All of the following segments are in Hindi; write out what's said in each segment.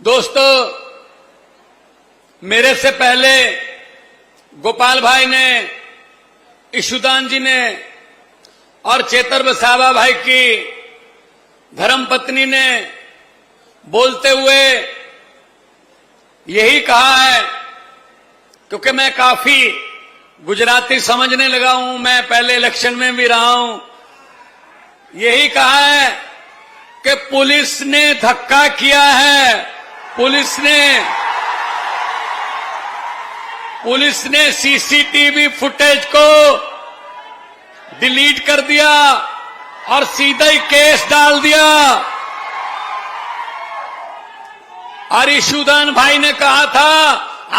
दोस्तों, मेरे से पहले गोपाल भाई ने, ईशुदान जी ने और चेतर वसावा भाई की धर्मपत्नी ने बोलते हुए यही कहा है, क्योंकि मैं काफी गुजराती समझने लगा हूं, मैं पहले इलेक्शन में भी रहा हूं, यही कहा है कि पुलिस ने धक्का किया है, पुलिस ने सीसीटीवी फुटेज को डिलीट कर दिया और सीधा ही केस डाल दिया। और ईशुदान भाई ने कहा था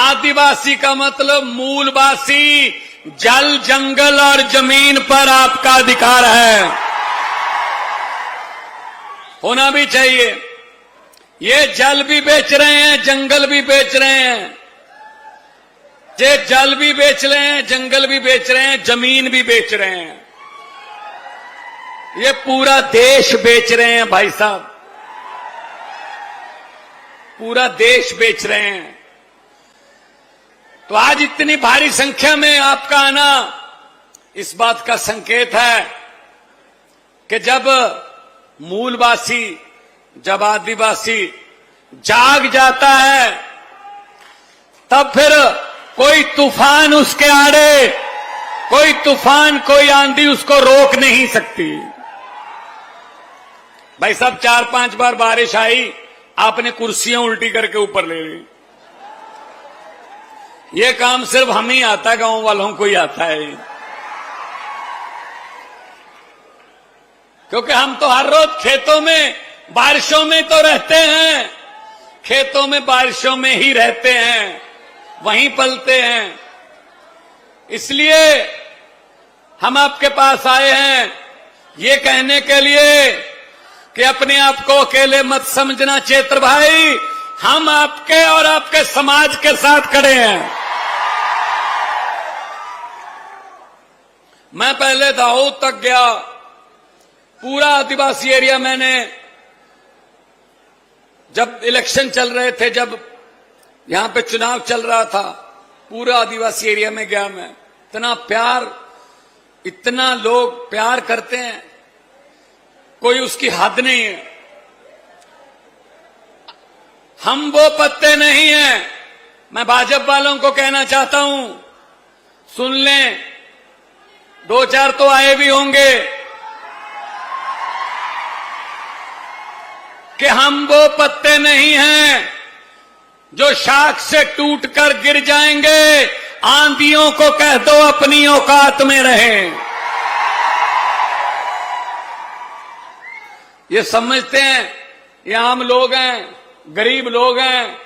आदिवासी का मतलब मूलवासी, जल, जंगल और जमीन पर आपका अधिकार है, होना भी चाहिए। ये जल भी बेच रहे हैं, जंगल भी बेच रहे हैं, ये जल भी बेच रहे हैं, जंगल भी बेच रहे हैं, जमीन भी बेच रहे हैं, ये पूरा देश बेच रहे हैं भाई साहब, पूरा देश बेच रहे हैं। तो आज इतनी भारी संख्या में आपका आना इस बात का संकेत है कि जब मूलवासी, जब आदिवासी जाग जाता है, तब फिर कोई तूफान उसके आड़े, कोई तूफान, कोई आंधी उसको रोक नहीं सकती। भाई साहब, 4-5 बार बारिश आई, आपने कुर्सियां उल्टी करके ऊपर ले ली। ये काम सिर्फ हम ही आता है, गांव वालों को ही आता है, क्योंकि हम तो हर रोज खेतों में बारिशों में तो रहते हैं, खेतों में बारिशों में ही रहते हैं, वहीं पलते हैं। इसलिए हम आपके पास आए हैं ये कहने के लिए कि अपने आप को अकेले मत समझना चेतर भाई, हम आपके और आपके समाज के साथ खड़े हैं। मैं पहले दाऊद तक गया, पूरा आदिवासी एरिया मैंने, जब इलेक्शन चल रहे थे, जब यहां पे चुनाव चल रहा था, पूरा आदिवासी एरिया में गया मैं। इतना प्यार, इतना लोग प्यार करते हैं, कोई उसकी हद नहीं है। हम वो पत्ते नहीं हैं। मैं भाजपा वालों को कहना चाहता हूं, सुन लें, 2-4 तो आए भी होंगे कि हम वो पत्ते नहीं हैं जो शाख से टूटकर गिर जाएंगे। आंधियों को कह दो अपनी औकात में रहें। ये समझते हैं ये आम लोग हैं, गरीब लोग हैं,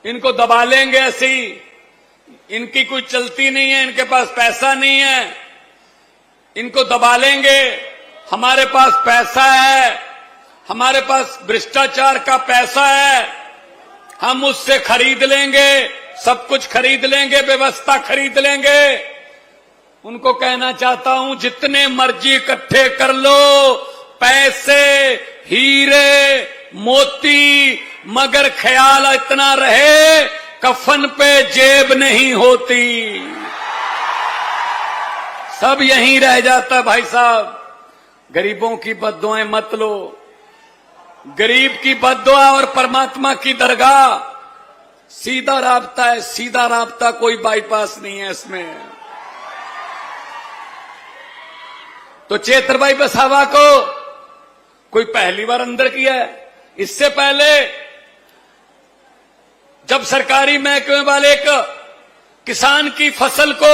इनको दबा लेंगे ऐसे ही, इनकी कोई चलती नहीं है, इनके पास पैसा नहीं है, इनको दबा लेंगे। हमारे पास पैसा है, हमारे पास भ्रष्टाचार का पैसा है, हम उससे खरीद लेंगे, सब कुछ खरीद लेंगे, व्यवस्था खरीद लेंगे। उनको कहना चाहता हूं, जितने मर्जी इकट्ठे कर लो पैसे, हीरे, मोती, मगर ख्याल इतना रहे कफन पे जेब नहीं होती, सब यहीं रह जाता भाई साहब। गरीबों की बद्दुआएं मत लो, गरीब की बद्दुआ और परमात्मा की दरगाह सीधा राब्ता है, सीधा राब्ता, कोई बाईपास नहीं है इसमें। तो चेतर भाई वसावा को कोई पहली बार अंदर किया है। इससे पहले जब सरकारी महकमे वाले एक किसान की फसल को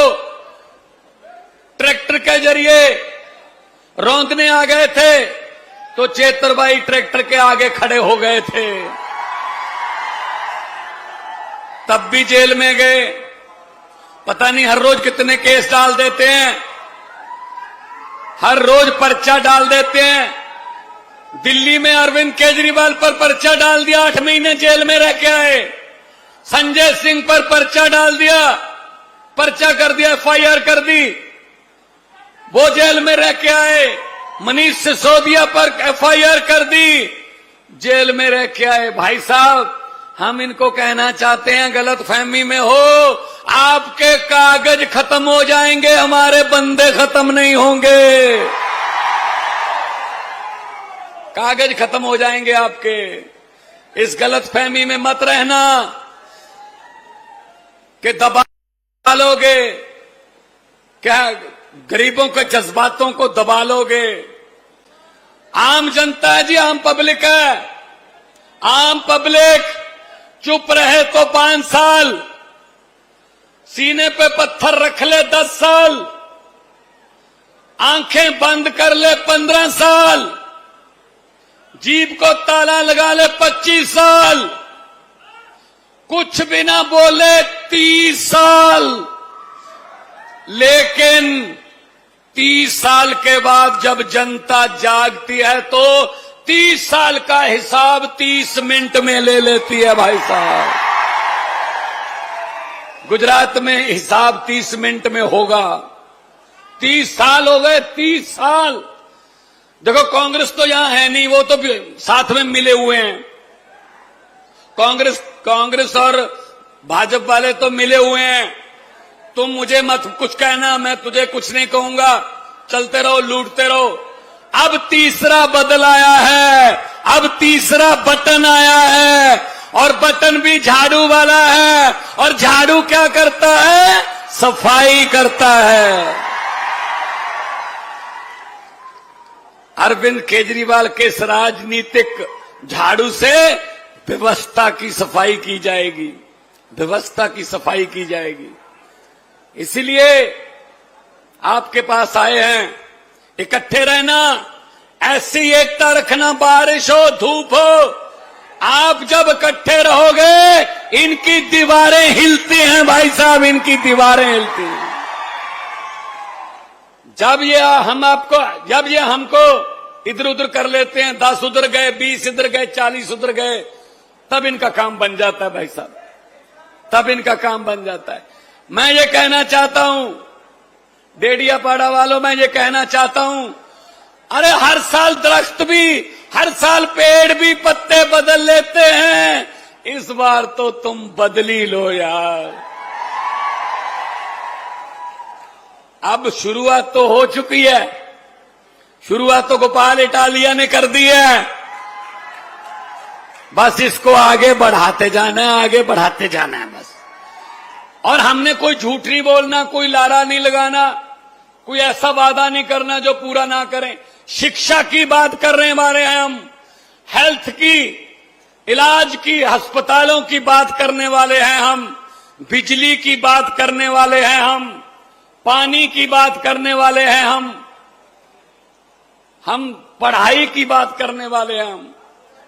ट्रैक्टर के जरिए रौंदने आ गए थे, तो चेतर भाई ट्रैक्टर के आगे खड़े हो गए थे, तब भी जेल में गए। पता नहीं हर रोज कितने केस डाल देते हैं, हर रोज पर्चा डाल देते हैं। दिल्ली में अरविंद केजरीवाल पर पर्चा डाल दिया, 8 महीने जेल में रह के आए। संजय सिंह पर पर्चा डाल दिया, पर्चा कर दिया, FIR कर दी, वो जेल में रह के आए। मनीष सिसोदिया पर FIR कर दी, जेल में रह के आए। भाई साहब, हम इनको कहना चाहते हैं, गलत फहमी में हो, आपके कागज खत्म हो जाएंगे, हमारे बंदे खत्म नहीं होंगे। कागज खत्म हो जाएंगे आपके। इस गलत फहमी में मत रहना कि दबा लोगे, क्या गरीबों के जज्बातों को दबा लोगे। आम जनता है जी, आम पब्लिक है। आम पब्लिक चुप रहे तो 5 साल, सीने पे पत्थर रख ले 10 साल, आंखें बंद कर ले 15 साल, जीभ को ताला लगा ले 25 साल, कुछ भी ना बोले 30 साल। लेकिन 30 साल के बाद जब जनता जागती है तो 30 साल का हिसाब 30 मिनट में ले लेती है भाई साहब। गुजरात में हिसाब 30 मिनट में होगा। 30 साल हो गए, 30 साल। देखो कांग्रेस तो यहां है नहीं, वो तो साथ में मिले हुए हैं। कांग्रेस और भाजपा वाले तो मिले हुए हैं। तुम मुझे मत कुछ कहना, मैं तुझे कुछ नहीं कहूंगा, चलते रहो, लूटते रहो। अब तीसरा बदल आया है, अब तीसरा बटन आया है, और बटन भी झाड़ू वाला है। और झाड़ू क्या करता है? सफाई करता है। अरविंद केजरीवाल के इस राजनीतिक झाड़ू से व्यवस्था की सफाई की जाएगी, व्यवस्था की सफाई की जाएगी। इसलिए आपके पास आए हैं, इकट्ठे रहना, ऐसी एकता रखना, बारिश हो धूप हो, आप जब इकट्ठे रहोगे इनकी दीवारें हिलती हैं भाई साहब, इनकी दीवारें हिलती हैं। जब ये हमको इधर उधर कर लेते हैं, 10 उधर गए, 20 इधर गए, 40 उधर गए, तब इनका काम बन जाता है भाई साहब, तब इनका काम बन जाता है। मैं ये कहना चाहता हूं, डेडियापाड़ा वालों, मैं ये कहना चाहता हूं, अरे हर साल दरख्त भी, हर साल पेड़ भी पत्ते बदल लेते हैं, इस बार तो तुम बदली लो यार। अब शुरुआत तो हो चुकी है, शुरुआत तो गोपाल इटालिया ने कर दी है, बस इसको आगे बढ़ाते जाना है, आगे बढ़ाते जाना है बस। और हमने कोई झूठ नहीं बोलना, कोई लारा नहीं लगाना, कोई ऐसा वादा नहीं करना जो पूरा ना करें। शिक्षा की बात कर रहे वाले हैं हम, हेल्थ की, इलाज की, अस्पतालों की बात करने वाले हैं हम, बिजली की बात करने वाले हैं हम, पानी की बात करने वाले हैं हम पढ़ाई की बात करने वाले हैं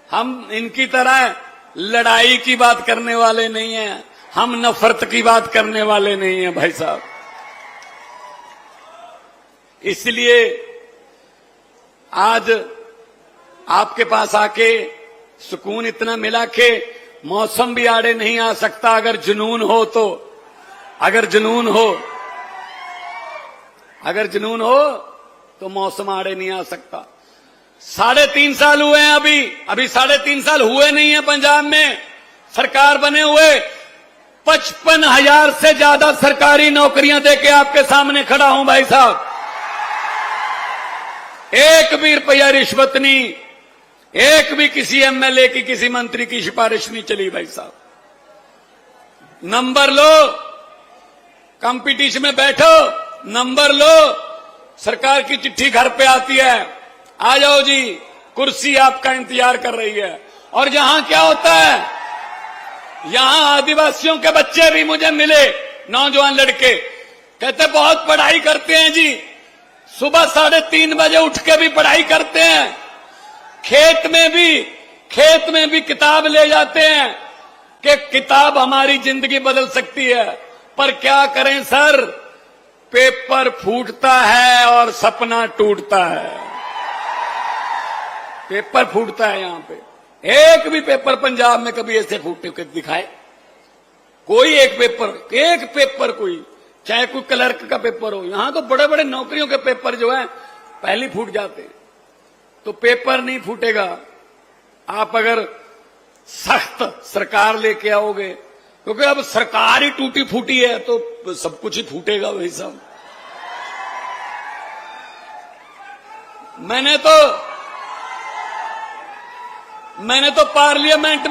हम इनकी तरह लड़ाई की बात करने वाले नहीं हैं, हम नफरत की बात करने वाले नहीं हैं भाई साहब। इसलिए आज आपके पास आके सुकून इतना मिला कि मौसम भी आड़े नहीं आ सकता अगर जुनून हो तो, अगर जुनून तो मौसम आड़े नहीं आ सकता। 3.5 साल हुए हैं, अभी 3.5 साल हुए नहीं है पंजाब में सरकार बने हुए। 55,000 से ज्यादा सरकारी नौकरियां देके आपके सामने खड़ा हूं भाई साहब। एक भी रुपया रिश्वत नहीं, एक भी किसी एमएलए की, किसी मंत्री की सिफारिश नहीं चली भाई साहब। नंबर लो, कंपटीशन में बैठो, नंबर लो, सरकार की चिट्ठी घर पे आती है, आ जाओ जी, कुर्सी आपका इंतजार कर रही है। और यहां क्या होता है, यहां आदिवासियों के बच्चे भी मुझे मिले, नौजवान लड़के, कहते बहुत पढ़ाई करते हैं जी, सुबह 3:30 बजे उठ के भी पढ़ाई करते हैं, खेत में भी किताब ले जाते हैं कि किताब हमारी जिंदगी बदल सकती है। पर क्या करें सर, पेपर फूटता है और सपना टूटता है। पेपर फूटता है यहां पे, एक भी पेपर पंजाब में कभी ऐसे फूटे के दिखाए? कोई एक पेपर कोई, चाहे कोई क्लर्क का पेपर हो, यहां तो बड़े बड़े नौकरियों के पेपर जो है पहले फूट जाते हैं। तो पेपर नहीं फूटेगा। आप अगर सख्त सरकार लेके आओगे, क्योंकि अब सरकार ही टूटी फूटी है तो सब कुछ ही फूटेगा भाई साहब। मैंने तो पार्लियामेंट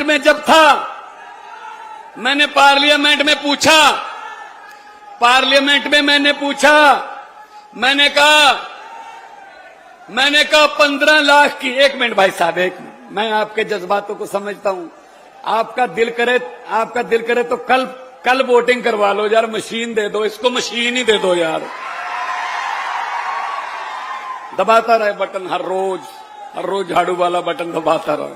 में जब था, मैंने पार्लियामेंट में मैंने पूछा, मैंने कहा 15 लाख की, 1 मिनट भाई साहब, 1 मिनट, मैं आपके जज्बातों को समझता हूं। आपका दिल करे तो कल वोटिंग करवा लो यार, मशीन दे दो, इसको मशीन ही दे दो यार। दबाता रहे बटन, हर रोज झाड़ू वाला बटन दबाता रहे।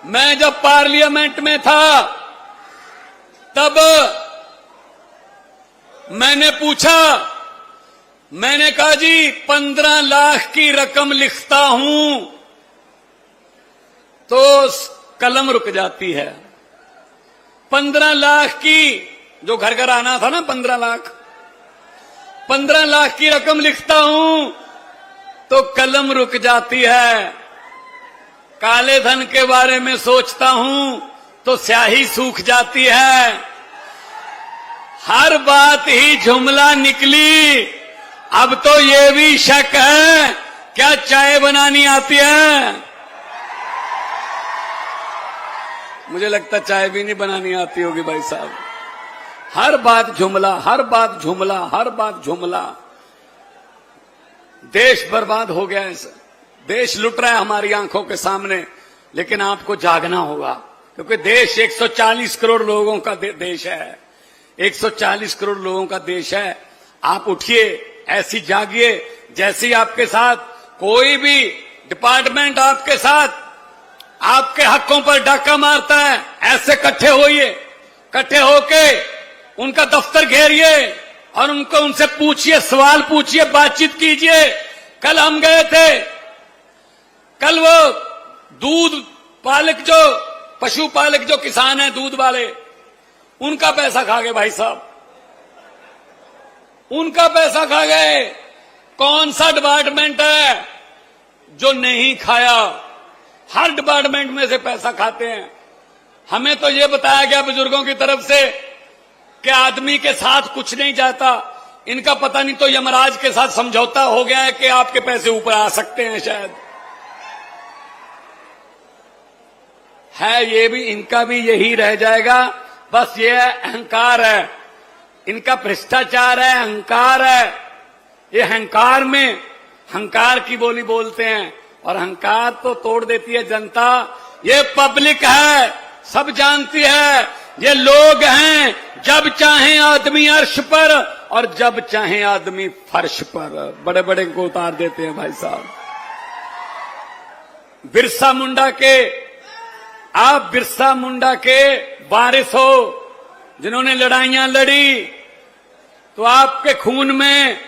मैं जब पार्लियामेंट में था तब मैंने पूछा, मैंने कहा जी 15 लाख की रकम लिखता हूं तो कलम रुक जाती है। 15 लाख की, जो घर आना था ना, 15 लाख की रकम लिखता हूं तो कलम रुक जाती है। काले धन के बारे में सोचता हूं तो स्याही सूख जाती है। हर बात ही जुमला निकली, अब तो ये भी शक है क्या चाय बनानी आती है। मुझे लगता चाय भी नहीं बनानी आती होगी भाई साहब। हर बात जुमला। देश बर्बाद हो गया है, देश लुट रहा है हमारी आंखों के सामने, लेकिन आपको जागना होगा, क्योंकि देश 140 करोड़ लोगों का देश है। 140 करोड़ लोगों का देश है। आप उठिए, ऐसी जागिए जैसी आपके साथ कोई भी डिपार्टमेंट आपके साथ आपके हकों पर डाका मारता है। ऐसे इकट्ठे होके उनका दफ्तर घेरिए और उनसे पूछिए, सवाल पूछिए, बातचीत कीजिए। कल हम गए थे, कल वो दूध पालक, जो पशुपालक, जो किसान हैं दूध वाले, उनका पैसा खा गए भाई साहब, उनका पैसा खा गए। कौन सा डिपार्टमेंट है जो नहीं खाया? हर डिपार्टमेंट में से पैसा खाते हैं। हमें तो ये बताया गया बुजुर्गों की तरफ से कि आदमी के साथ कुछ नहीं जाता। इनका पता नहीं तो यमराज के साथ समझौता हो गया है कि आपके पैसे ऊपर आ सकते हैं शायद। है ये भी, इनका भी यही रह जाएगा। बस ये अहंकार है, इनका भ्रष्टाचार है, अहंकार है। ये अहंकार की बोली बोलते हैं, और अहंकार तो तोड़ देती है जनता। ये पब्लिक है, सब जानती है। ये लोग हैं, जब चाहे आदमी अर्श पर और जब चाहे आदमी फर्श पर, बड़े बड़े को उतार देते हैं भाई साहब। आप बिरसा मुंडा के वारिस हो, जिन्होंने लड़ाइयां लड़ी, तो आपके खून में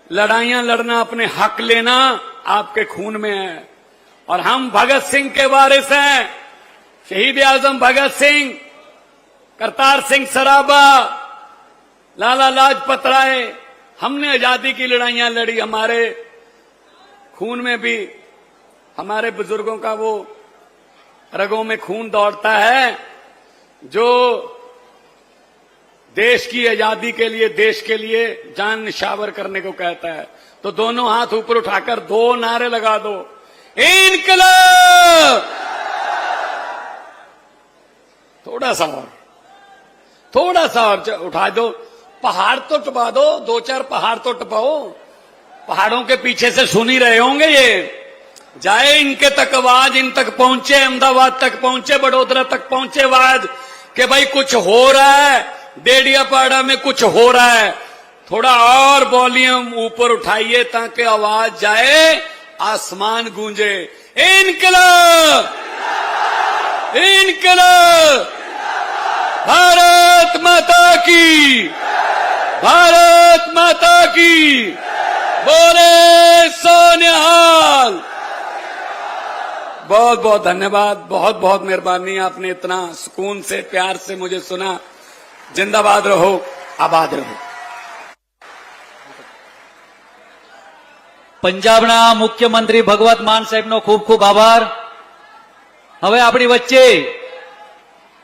लड़ाइयां लड़ना, अपने हक लेना आपके खून में है। और हम भगत सिंह के वारिस हैं, शहीद आजम भगत सिंह, करतार सिंह सराबा, लाला लाजपत राय। हमने आजादी की लड़ाइयां लड़ी, हमारे खून में भी हमारे बुजुर्गों का वो रगों में खून दौड़ता है, जो देश की आजादी के लिए, देश के लिए जान निछावर करने को कहता है। तो दोनों हाथ ऊपर उठाकर 2 नारे लगा दो, इनकलाब। थोड़ा सा और उठा दो, पहाड़ तो टपा दो, 2-4 पहाड़ तो टपाओ। पहाड़ों के पीछे से सुन ही रहे होंगे ये। जाए इनके तक आवाज, इन तक पहुंचे, अहमदाबाद तक पहुंचे, बड़ोदरा तक पहुंचे आवाज कि भाई कुछ हो रहा है, डेडियापाड़ा में कुछ हो रहा है। थोड़ा और वॉल्यूम ऊपर उठाइए ताकि आवाज जाए, आसमान गूंजे, इनकलाब, इनकलाब, भारत माता की, भारत माता की, बोले सोनिहाल। बहुत बहुत धन्यवाद, बहुत बहुत मेहरबानी, आपने इतना सुकून से, प्यार से मुझे सुना। जिंदाबाद रहो, आबाद रहो। પંજાબના મુખ્યમંત્રી ભગવત માન સાહેબનો ખૂબ ખૂબ આભાર. હવે આપણી વચ્ચે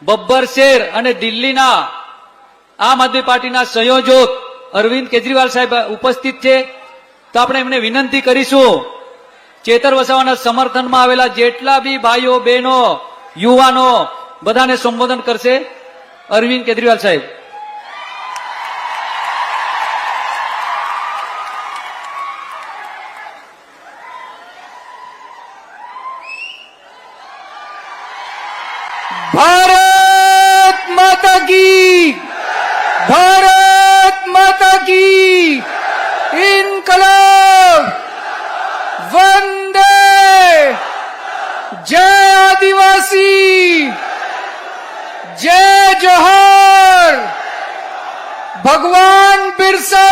બબ્બર શેર અને દિલ્હીના આમ આદમી પાર્ટીના સંયોજક અરવિંદ કેજરીવાલ સાહેબ ઉપસ્થિત છે. તો આપણે એમને વિનંતી કરીશું, ચેતર વસાવાના સમર્થનમાં આવેલા જેટલા બી ભાઈઓ બહેનો યુવાનો બધાને સંબોધન કરશે અરવિંદ કેજરીવાલ સાહેબ. भारत माता की, भारत माता की, इनकलाब, वंदे, जय आदिवासी, जय जोहर, भगवान बिरसा